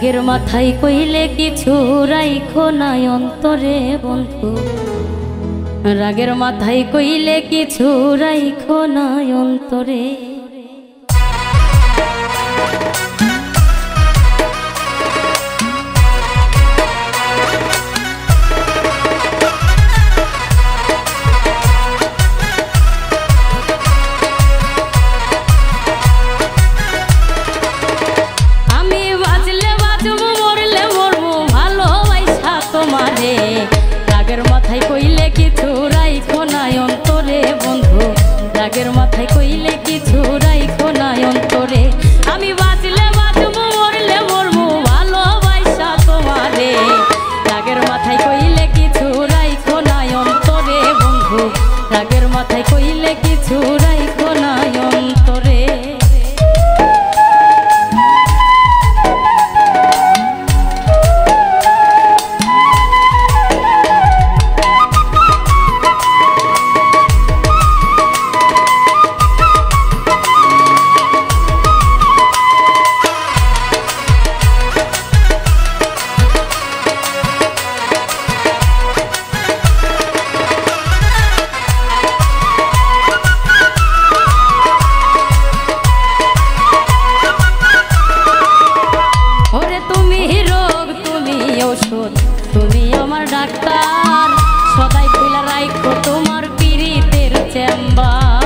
রাগের মাথায় কইলে কিছু রাইখো নাই অন্তরে বন্ধু, রাগের মাথায় কইলে কিছু রাইখো নাই অন্তরে। রাগের মাথায় কইলে কিছু রাইখো নাই অন্তরে বন্ধু, রাগের মাথায় কইলে কিছু রাইখো নাই অন্তরে। আমি বাঁচলে বাঁচবো মরলে মরবো ভালোবাসা তোমারে, রাগের মাথায় কইলে কিছু রাইখো নাই অন্তরে বন্ধু, রাগের মাথায় কইলে কিছু রাইখো নাই অন্তরে। তুমি আমার ডাক্তার, সদাই খুলা রাইখো তোমার পীড়িতের চেম্বার।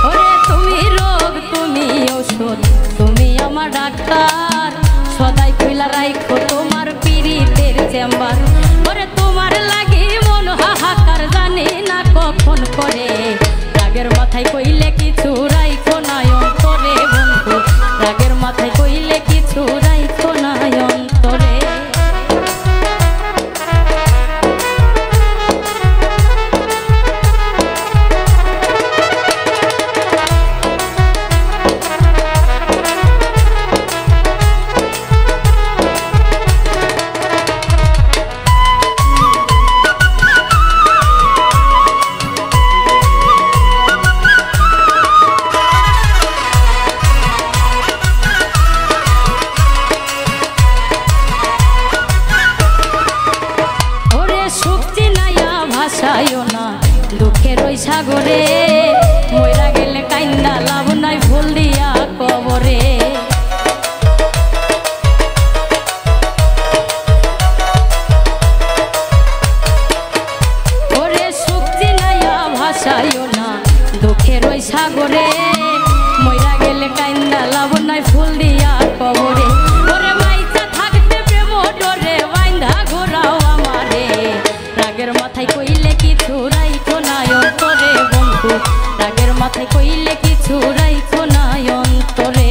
ওরে তুমি রোগ তুমি ঔষধ, তুমি আমার ডাক্তার, সদাই খুলা রাইখো তোমার পীড়িতের চেম্বার। ওরে তোমার লাগি মন হাহাকার জানি না কখন করে, রাগের মাথায় কইলে কিছু রাইখো নাই অন্তরে বন্ধু, রাগের মাথায় কইলে কিছু রাইখো নাই অন্তরে। না দুঃখের ওই সাগরে, মইরা গেলে কাইন্দা লাভ নাই ভুল দিয়া কবরে। ওরে শক্তি নাইয়া ভাসাইও না দুঃখের ওই সাগরে, মইরা গেলে কাইন্দা লাভ নাই ভুল দিয়া কবরে। ওরে মাইচা থাকতে প্রেম ডরে বাইন্ধা ঘোরাও আমারে, রাগের মাথায় কইলে কিছু রাইখো নাই অন্তরে বন্ধু, রাগের মাথায় কইলে কিছু রাইখো নাই অন্তরে।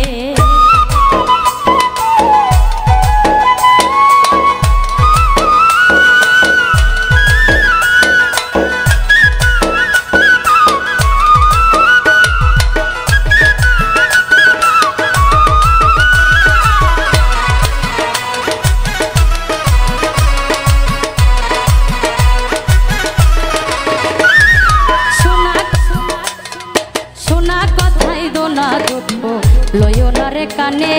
লয়ো না রে কানে,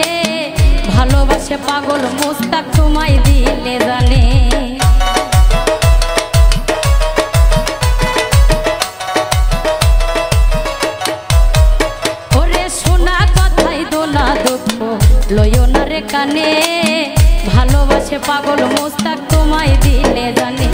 ভালোবাসে পাগল মুস্তাক তোমায় দিলে জানে। ওরে শোনা কথাই দোনা দুঃখ লয়ো না রে কানে, ভালোবাসে পাগল মুস্তাক তোমায় দিলে জানে।